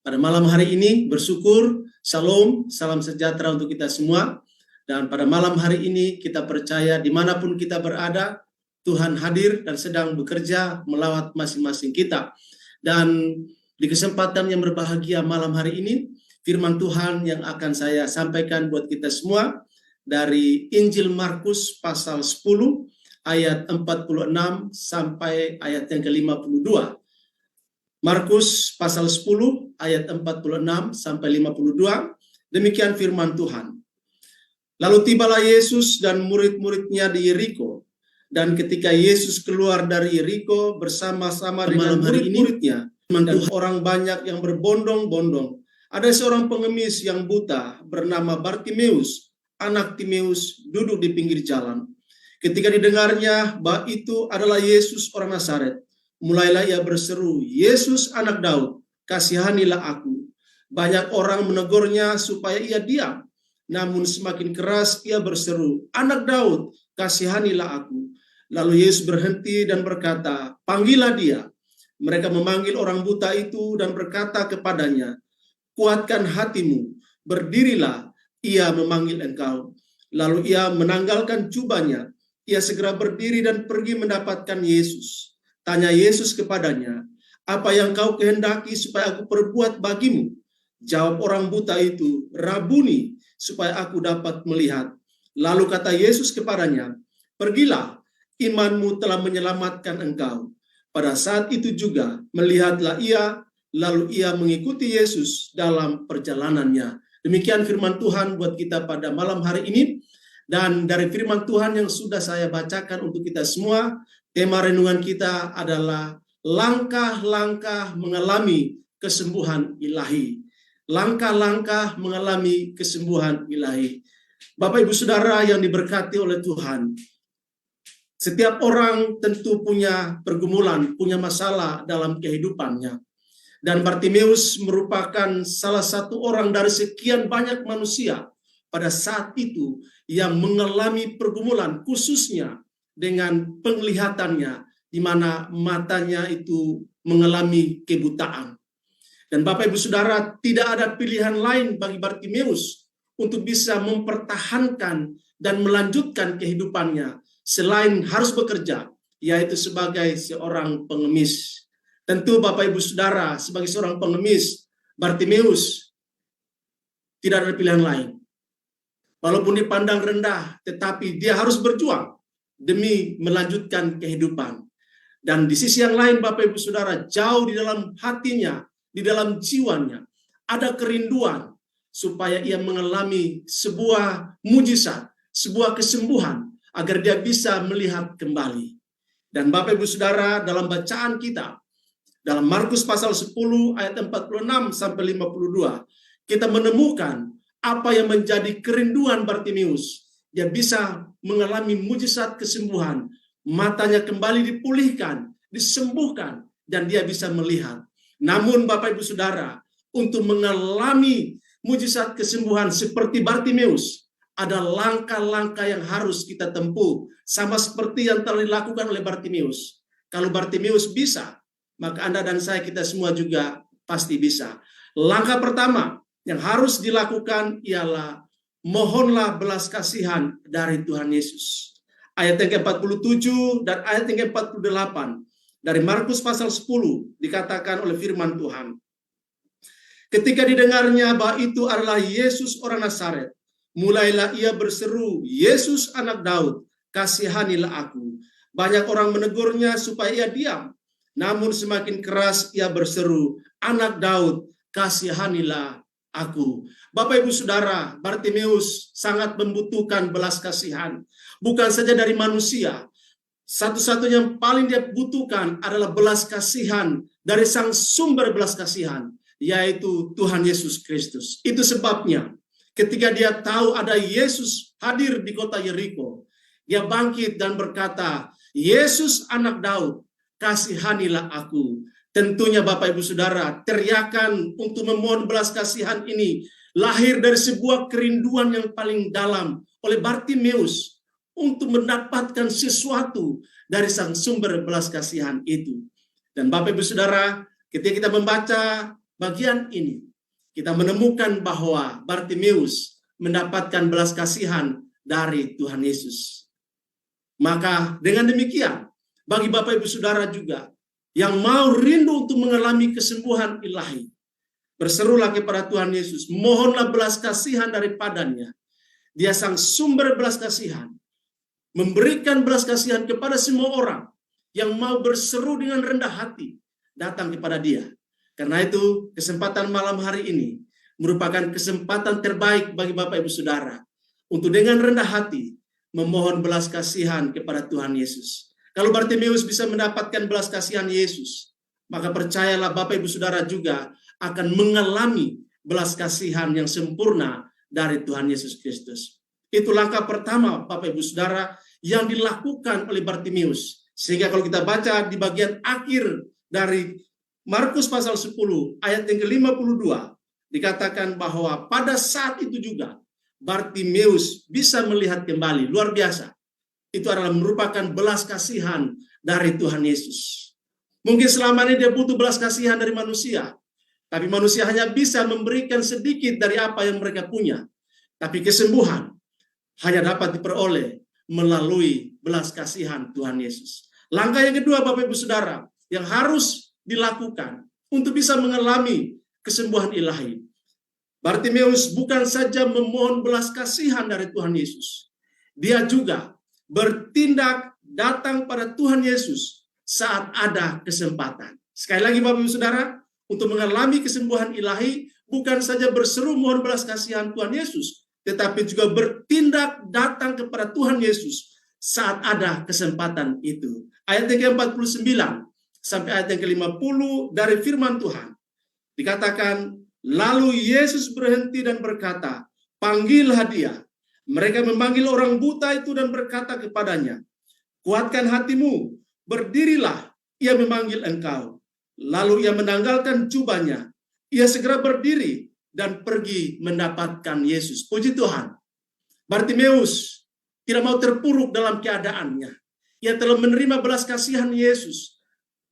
Pada malam hari ini bersyukur, shalom, salam sejahtera untuk kita semua. Dan pada malam hari ini kita percaya dimanapun kita berada, Tuhan hadir dan sedang bekerja melawat masing-masing kita. Dan di kesempatan yang berbahagia malam hari ini, firman Tuhan yang akan saya sampaikan buat kita semua dari Injil Markus pasal 10 ayat 46 sampai ayat yang ke-52. Markus pasal 10 ayat 46 sampai 52, demikian firman Tuhan. Lalu tibalah Yesus dan murid-muridnya di Yeriko, dan ketika Yesus keluar dari Yeriko bersama-sama dengan murid-muridnya, dan orang banyak yang berbondong-bondong, ada seorang pengemis yang buta bernama Bartimeus, anak Timeus, duduk di pinggir jalan. Ketika didengarnya bahwa itu adalah Yesus orang Nazaret, mulailah ia berseru, "Yesus anak Daud, kasihanilah aku." Banyak orang menegurnya supaya ia diam. Namun semakin keras ia berseru, "Anak Daud, kasihanilah aku." Lalu Yesus berhenti dan berkata, "Panggillah dia." Mereka memanggil orang buta itu dan berkata kepadanya, "Kuatkan hatimu, berdirilah, ia memanggil engkau." Lalu ia menanggalkan jubahnya. Ia segera berdiri dan pergi mendapatkan Yesus. Tanya Yesus kepadanya, "Apa yang kau kehendaki supaya aku perbuat bagimu?" Jawab orang buta itu, "Rabuni, supaya aku dapat melihat." Lalu kata Yesus kepadanya, "Pergilah, imanmu telah menyelamatkan engkau." Pada saat itu juga melihatlah ia, lalu ia mengikuti Yesus dalam perjalanannya. Demikian firman Tuhan buat kita pada malam hari ini. Dan dari firman Tuhan yang sudah saya bacakan untuk kita semua, tema renungan kita adalah langkah-langkah mengalami kesembuhan ilahi. Langkah-langkah mengalami kesembuhan ilahi. Bapak Ibu Saudara yang diberkati oleh Tuhan, setiap orang tentu punya pergumulan, punya masalah dalam kehidupannya. Dan Bartimeus merupakan salah satu orang dari sekian banyak manusia pada saat itu yang mengalami pergumulan, khususnya dengan penglihatannya, di mana matanya itu mengalami kebutaan. Dan Bapak Ibu Saudara, tidak ada pilihan lain bagi Bartimeus untuk bisa mempertahankan dan melanjutkan kehidupannya selain harus bekerja, yaitu sebagai seorang pengemis. Tentu Bapak Ibu Saudara, sebagai seorang pengemis, Bartimeus tidak ada pilihan lain. Walaupun dipandang rendah, tetapi dia harus berjuang demi melanjutkan kehidupan. Dan di sisi yang lain, Bapak Ibu Saudara, jauh di dalam hatinya, di dalam jiwanya, ada kerinduan supaya ia mengalami sebuah mujizat, sebuah kesembuhan, agar dia bisa melihat kembali. Dan Bapak Ibu Saudara, dalam bacaan kita, dalam Markus pasal 10 ayat 46 sampai 52, kita menemukan apa yang menjadi kerinduan Bartimeus. Dia bisa mengalami mujizat kesembuhan, matanya kembali dipulihkan, disembuhkan, dan dia bisa melihat. Namun Bapak Ibu Saudara, untuk mengalami mujizat kesembuhan seperti Bartimeus, ada langkah-langkah yang harus kita tempuh, sama seperti yang telah dilakukan oleh Bartimeus. Kalau Bartimeus bisa, maka Anda dan saya, kita semua juga pasti bisa. Langkah pertama yang harus dilakukan ialah mohonlah belas kasihan dari Tuhan Yesus. Ayat yang ke-47 dan ayat yang ke-48 dari Markus pasal 10 dikatakan oleh firman Tuhan. Ketika didengarnya bahwa itu adalah Yesus orang Nazaret, mulailah ia berseru, "Yesus anak Daud, kasihanilah aku." Banyak orang menegurnya supaya ia diam. Namun semakin keras ia berseru, "Anak Daud, kasihanilah aku." Bapak Ibu Saudara, Bartimeus sangat membutuhkan belas kasihan. Bukan saja dari manusia. Satu-satunya yang paling dia butuhkan adalah belas kasihan dari sang sumber belas kasihan, yaitu Tuhan Yesus Kristus. Itu sebabnya ketika dia tahu ada Yesus hadir di kota Yeriko, dia bangkit dan berkata, "Yesus anak Daud, kasihanilah aku." Tentunya Bapak Ibu Saudara, teriakan untuk memohon belas kasihan ini lahir dari sebuah kerinduan yang paling dalam oleh Bartimeus untuk mendapatkan sesuatu dari sang sumber belas kasihan itu. Dan Bapak Ibu Saudara, ketika kita membaca bagian ini kita menemukan bahwa Bartimeus mendapatkan belas kasihan dari Tuhan Yesus. Maka dengan demikian, bagi Bapak Ibu Saudara juga yang mau rindu untuk mengalami kesembuhan ilahi, berserulah kepada Tuhan Yesus, mohonlah belas kasihan daripadanya. Dia sang sumber belas kasihan, memberikan belas kasihan kepada semua orang yang mau berseru dengan rendah hati, datang kepada dia. Karena itu, kesempatan malam hari ini merupakan kesempatan terbaik bagi Bapak Ibu Saudara untuk dengan rendah hati memohon belas kasihan kepada Tuhan Yesus. Kalau Bartimeus bisa mendapatkan belas kasihan Yesus, maka percayalah Bapak Ibu Saudara juga akan mengalami belas kasihan yang sempurna dari Tuhan Yesus Kristus. Itu langkah pertama Bapak Ibu Saudara yang dilakukan oleh Bartimeus. Sehingga kalau kita baca di bagian akhir dari Markus pasal 10 ayat yang ke-52, dikatakan bahwa pada saat itu juga Bartimeus bisa melihat kembali. Luar biasa. Itu adalah merupakan belas kasihan dari Tuhan Yesus. Mungkin selama ini dia butuh belas kasihan dari manusia. Tapi manusia hanya bisa memberikan sedikit dari apa yang mereka punya. Tapi kesembuhan hanya dapat diperoleh melalui belas kasihan Tuhan Yesus. Langkah yang kedua Bapak Ibu Saudara yang harus dilakukan untuk bisa mengalami kesembuhan ilahi. Bartimeus bukan saja memohon belas kasihan dari Tuhan Yesus. Dia juga bertindak datang pada Tuhan Yesus saat ada kesempatan. Sekali lagi Bapak Ibu Saudara, untuk mengalami kesembuhan ilahi bukan saja berseru mohon belas kasihan Tuhan Yesus, tetapi juga bertindak datang kepada Tuhan Yesus saat ada kesempatan itu. Ayat yang ke-49 sampai ayat yang ke-50 dari firman Tuhan dikatakan, lalu Yesus berhenti dan berkata, panggillah dia. Mereka memanggil orang buta itu dan berkata kepadanya, kuatkan hatimu, berdirilah, ia memanggil engkau. Lalu ia menanggalkan jubahnya, ia segera berdiri dan pergi mendapatkan Yesus. Puji Tuhan. Bartimeus tidak mau terpuruk dalam keadaannya. Ia telah menerima belas kasihan Yesus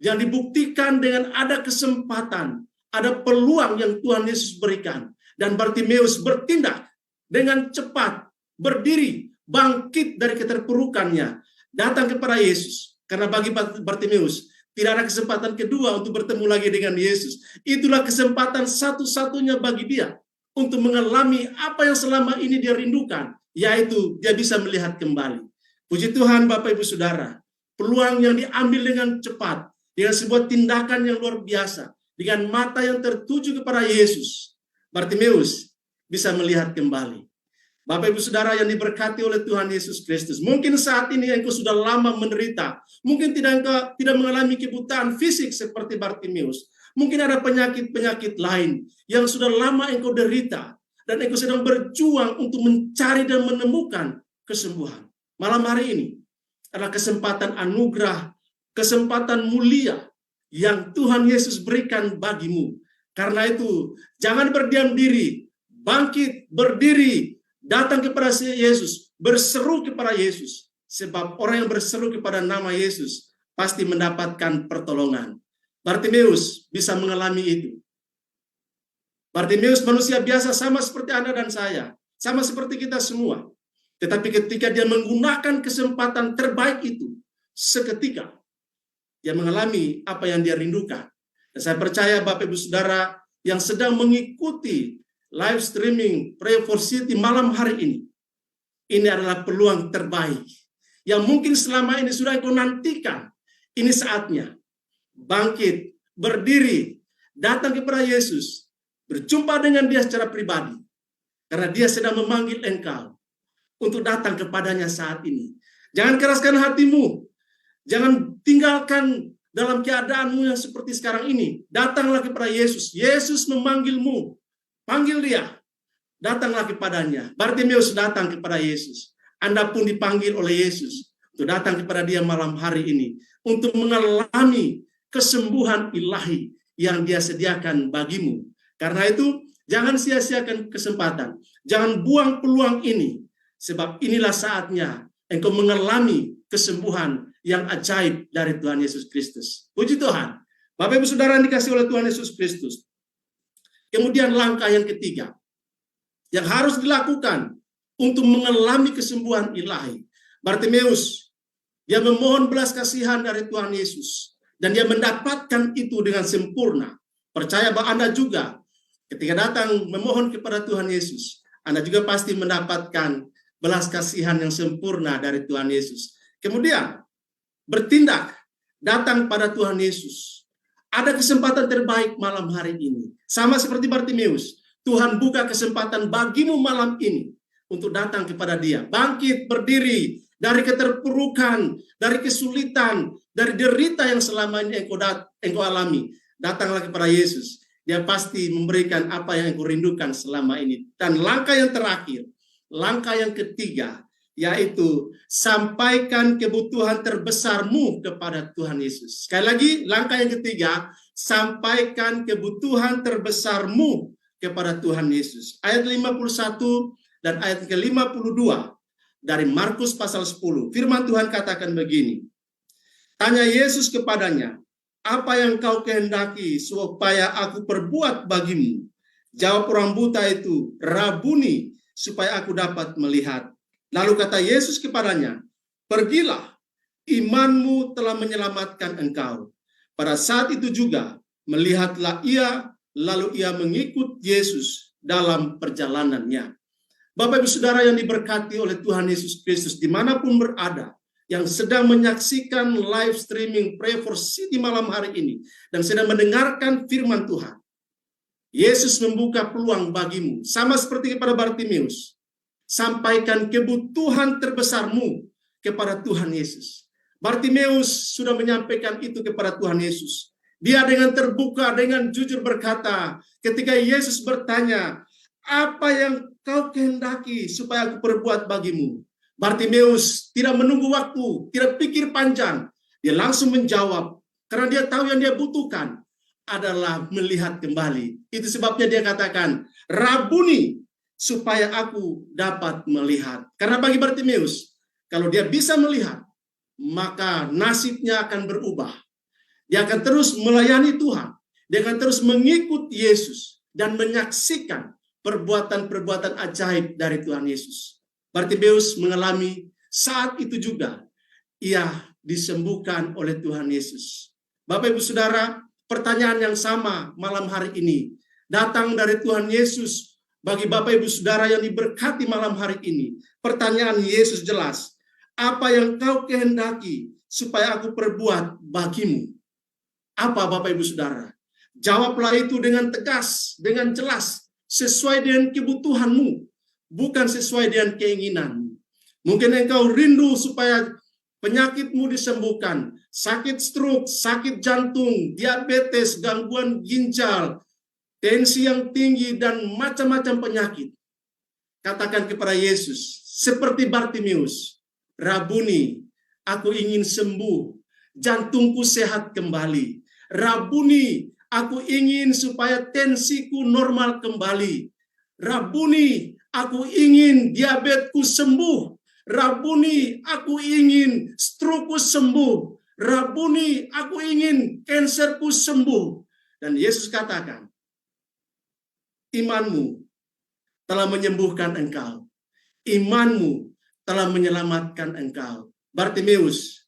yang dibuktikan dengan ada kesempatan, ada peluang yang Tuhan Yesus berikan. Dan Bartimeus bertindak dengan cepat, berdiri, bangkit dari keterpurukannya, datang kepada Yesus. Karena bagi Bartimeus, tidak ada kesempatan kedua untuk bertemu lagi dengan Yesus. Itulah kesempatan satu-satunya bagi dia untuk mengalami apa yang selama ini dia rindukan, yaitu dia bisa melihat kembali. Puji Tuhan Bapak Ibu Saudara, peluang yang diambil dengan cepat, dengan sebuah tindakan yang luar biasa, dengan mata yang tertuju kepada Yesus, Bartimeus bisa melihat kembali. Bapak Ibu Saudara yang diberkati oleh Tuhan Yesus Kristus, mungkin saat ini engkau sudah lama menderita, mungkin tidak mengalami kebutaan fisik seperti Bartimeus, mungkin ada penyakit-penyakit lain yang sudah lama engkau derita, dan engkau sedang berjuang untuk mencari dan menemukan kesembuhan. Malam hari ini adalah kesempatan anugerah, kesempatan mulia yang Tuhan Yesus berikan bagimu. Karena itu, jangan berdiam diri, bangkit, berdiri, datang kepada Yesus, berseru kepada Yesus. Sebab orang yang berseru kepada nama Yesus pasti mendapatkan pertolongan. Bartimeus bisa mengalami itu. Bartimeus manusia biasa sama seperti Anda dan saya, sama seperti kita semua. Tetapi ketika dia menggunakan kesempatan terbaik itu, seketika dia mengalami apa yang dia rindukan. Dan saya percaya Bapak Ibu Saudara yang sedang mengikuti live streaming Pray for City malam hari ini adalah peluang terbaik yang mungkin selama ini sudah kau nantikan. Ini saatnya bangkit, berdiri, datang kepada Yesus, berjumpa dengan dia secara pribadi, karena dia sedang memanggil engkau untuk datang kepadanya saat ini. Jangan keraskan hatimu, jangan tinggalkan dalam keadaanmu yang seperti sekarang ini. Datanglah kepada Yesus. Yesus memanggilmu. Panggil dia. Datanglah kepadanya. Bartimeus datang kepada Yesus. Anda pun dipanggil oleh Yesus untuk datang kepada dia malam hari ini. Untuk mengalami kesembuhan ilahi yang dia sediakan bagimu. Karena itu, jangan sia-siakan kesempatan. Jangan buang peluang ini. Sebab inilah saatnya engkau mengalami kesembuhan yang ajaib dari Tuhan Yesus Kristus. Puji Tuhan. Bapak Ibu Saudara yang dikasihi oleh Tuhan Yesus Kristus. Kemudian langkah yang ketiga yang harus dilakukan untuk mengalami kesembuhan ilahi. Bartimeus, dia memohon belas kasihan dari Tuhan Yesus. Dan dia mendapatkan itu dengan sempurna. Percaya bahwa Anda juga ketika datang memohon kepada Tuhan Yesus, Anda juga pasti mendapatkan belas kasihan yang sempurna dari Tuhan Yesus. Kemudian bertindak, datang pada Tuhan Yesus. Ada kesempatan terbaik malam hari ini. Sama seperti Bartimeus, Tuhan buka kesempatan bagimu malam ini untuk datang kepada Dia. Bangkit, berdiri dari keterpurukan, dari kesulitan, dari derita yang selama ini engkau alami. Datanglah kepada Yesus. Dia pasti memberikan apa yang engkau rindukan selama ini. Dan langkah yang terakhir, langkah yang ketiga, yaitu sampaikan kebutuhan terbesarmu kepada Tuhan Yesus. Sekali lagi, langkah yang ketiga, sampaikan kebutuhan terbesarmu kepada Tuhan Yesus. Ayat 51 dan ayat ke-52 dari Markus pasal 10. Firman Tuhan katakan begini. Tanya Yesus kepadanya, apa yang kau kehendaki supaya aku perbuat bagimu? Jawab orang buta itu, Rabuni, supaya aku dapat melihat. Lalu kata Yesus kepadanya, pergilah, imanmu telah menyelamatkan engkau. Pada saat itu juga, melihatlah ia, lalu ia mengikut Yesus dalam perjalanannya. Bapak Ibu Saudara yang diberkati oleh Tuhan Yesus Kristus, dimanapun berada, yang sedang menyaksikan live streaming Pray for City malam hari ini, dan sedang mendengarkan firman Tuhan, Yesus membuka peluang bagimu, sama seperti kepada Bartimeus. Sampaikan kebutuhan terbesarmu kepada Tuhan Yesus. Bartimeus sudah menyampaikan itu kepada Tuhan Yesus. Dia dengan terbuka, dengan jujur berkata, ketika Yesus bertanya, apa yang kau kehendaki supaya aku perbuat bagimu? Bartimeus tidak menunggu waktu, tidak pikir panjang. Dia langsung menjawab, karena dia tahu yang dia butuhkan adalah melihat kembali. Itu sebabnya dia katakan, Rabuni, supaya aku dapat melihat. Karena bagi Bartimeus, kalau dia bisa melihat, maka nasibnya akan berubah. Dia akan terus melayani Tuhan. Dia akan terus mengikut Yesus dan menyaksikan perbuatan-perbuatan ajaib dari Tuhan Yesus. Bartimeus mengalami saat itu juga ia disembuhkan oleh Tuhan Yesus. Bapak Ibu Saudara, pertanyaan yang sama malam hari ini datang dari Tuhan Yesus bagi Bapak Ibu Saudara yang diberkati malam hari ini. Pertanyaan Yesus jelas, apa yang kau kehendaki supaya aku perbuat bagimu? Apa Bapak Ibu Saudara? Jawablah itu dengan tegas, dengan jelas, sesuai dengan kebutuhanmu, bukan sesuai dengan keinginanmu. Mungkin engkau rindu supaya penyakitmu disembuhkan, sakit stroke, sakit jantung, diabetes, gangguan ginjal, tensi yang tinggi, dan macam-macam penyakit. Katakan kepada Yesus, seperti Bartimeus, Rabuni, aku ingin sembuh, jantungku sehat kembali. Rabuni, aku ingin supaya tensiku normal kembali. Rabuni, aku ingin diabetesku sembuh. Rabuni, aku ingin strokeku sembuh. Rabuni, aku ingin kanserku sembuh. Dan Yesus katakan, imanmu telah menyembuhkan engkau. Imanmu telah menyelamatkan engkau. Bartimeus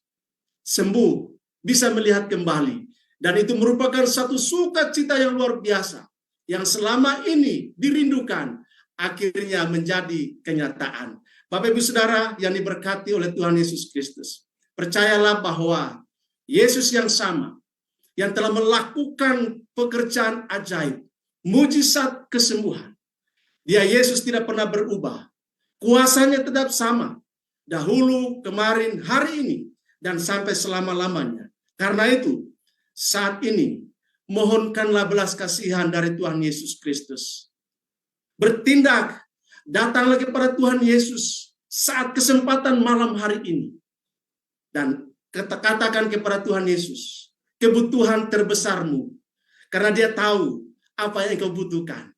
sembuh, bisa melihat kembali. Dan itu merupakan satu sukacita yang luar biasa, yang selama ini dirindukan, akhirnya menjadi kenyataan. Bapak Ibu Saudara yang diberkati oleh Tuhan Yesus Kristus, percayalah bahwa Yesus yang sama, yang telah melakukan pekerjaan ajaib, mujizat kesembuhan, Dia Yesus tidak pernah berubah. Kuasanya tetap sama, dahulu, kemarin, hari ini, dan sampai selama-lamanya. Karena itu, saat ini, mohonkanlah belas kasihan dari Tuhan Yesus Kristus. Bertindak, datanglah kepada Tuhan Yesus saat kesempatan malam hari ini. Dan katakan kepada Tuhan Yesus, kebutuhan terbesarmu. Karena Dia tahu apa yang kau butuhkan.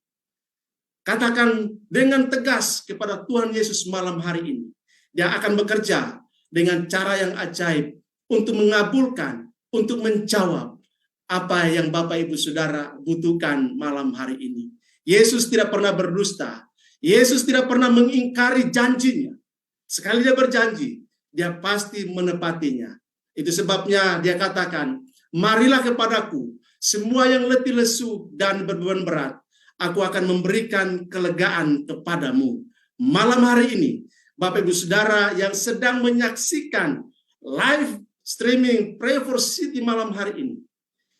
Katakan dengan tegas kepada Tuhan Yesus malam hari ini. Dia akan bekerja dengan cara yang ajaib untuk mengabulkan, untuk menjawab apa yang Bapak Ibu Saudara butuhkan malam hari ini. Yesus tidak pernah berdusta. Yesus tidak pernah mengingkari janjinya. Sekali dia berjanji, dia pasti menepatinya. Itu sebabnya dia katakan, marilah kepadaku, semua yang letih lesu dan berbeban berat, aku akan memberikan kelegaan kepadamu. Malam hari ini, Bapak Ibu Saudara yang sedang menyaksikan live streaming Pray for City malam hari ini,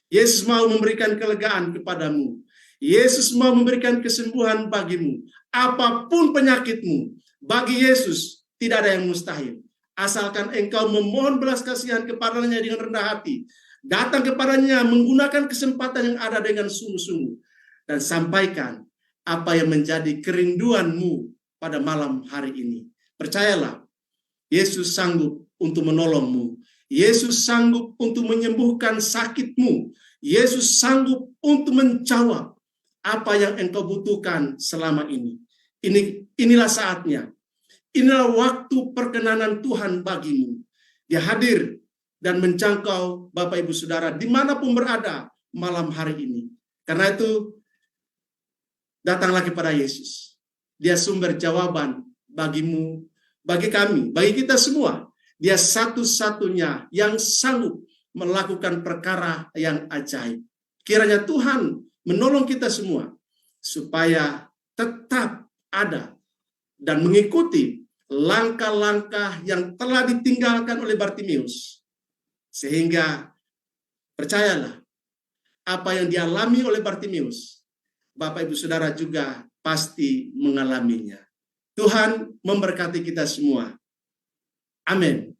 Yesus mau memberikan kelegaan kepadamu. Yesus mau memberikan kesembuhan bagimu. Apapun penyakitmu, bagi Yesus tidak ada yang mustahil. Asalkan engkau memohon belas kasihan kepadanya dengan rendah hati, datang kepadanya menggunakan kesempatan yang ada dengan sungguh-sungguh, dan sampaikan apa yang menjadi kerinduanmu pada malam hari ini. Percayalah, Yesus sanggup untuk menolongmu. Yesus sanggup untuk menyembuhkan sakitmu. Yesus sanggup untuk menjawab apa yang engkau butuhkan selama ini. Inilah saatnya. Inilah waktu perkenanan Tuhan bagimu. Dia hadir dan menjangkau Bapak Ibu Saudara dimanapun berada malam hari ini. Karena itu, datanglah kepada Yesus. Dia sumber jawaban bagimu, bagi kami, bagi kita semua. Dia satu-satunya yang sanggup melakukan perkara yang ajaib. Kiranya Tuhan menolong kita semua supaya tetap ada dan mengikuti langkah-langkah yang telah ditinggalkan oleh Bartimeus. Sehingga percayalah, apa yang dialami oleh Bartimeus, Bapak Ibu Saudara juga pasti mengalaminya. Tuhan memberkati kita semua. Amin.